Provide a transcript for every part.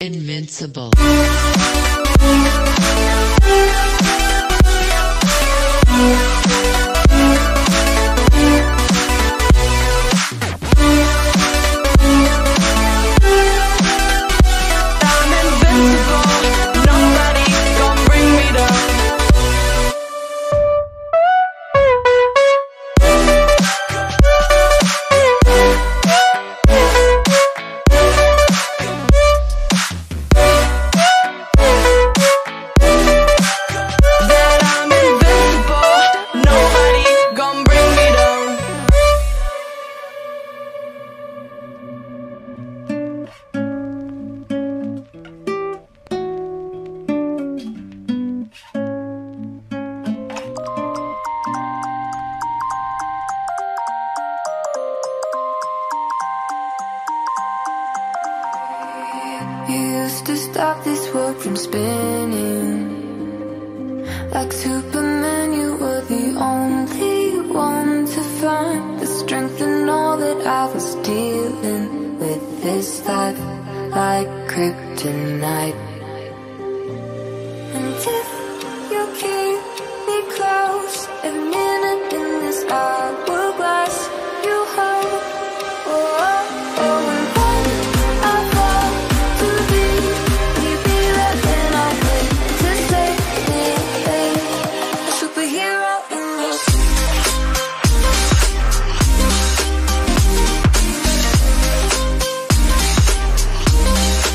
Invincible. To stop this world from spinning. Like Superman, you were the only one to find the strength in all that I was dealing with this life, like kryptonite. And if you keep me close, every minute in this hourglass you hold. Oh, oh, oh, and when I fall to be superhero in this.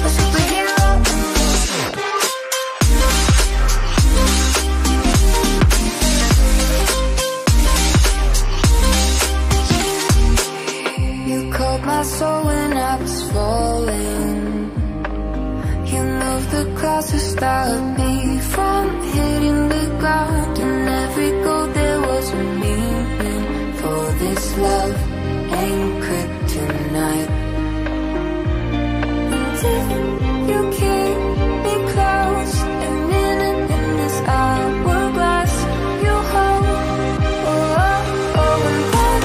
A superhero in this. You caught my soul when I was falling. You moved the clouds to stop me from hitting the ground. In every goal there was a meaning, for this love ain't kryptonite. And if you keep me close, a minute in this hourglass you hold. Oh, oh, oh, and when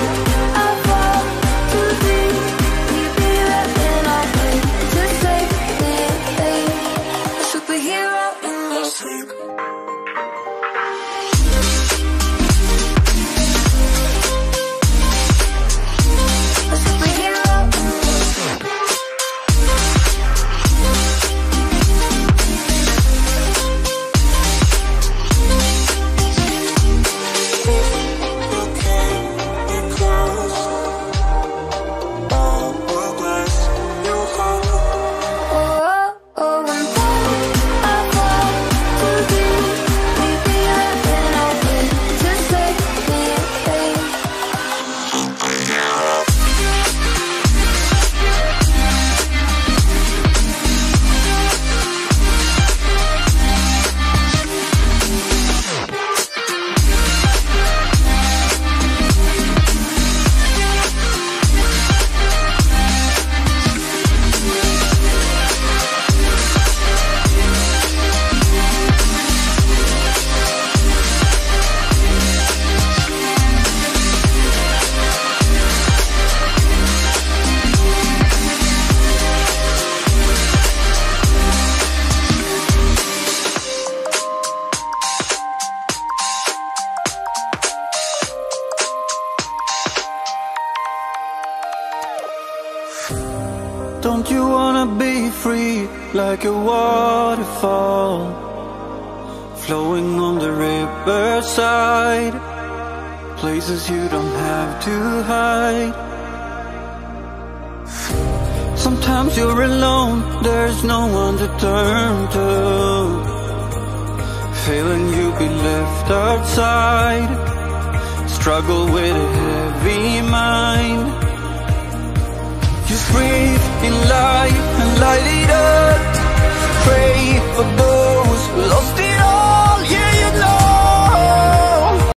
I fall to thee, you be right when I wait to save me. A superhero in your sleep. Don't you wanna be free like a waterfall, flowing on the riverside, places you don't have to hide. Sometimes you're alone, there's no one to turn to. Feeling you be left outside, struggle with a heavy mind. Just breathe in life and light it up. Pray for those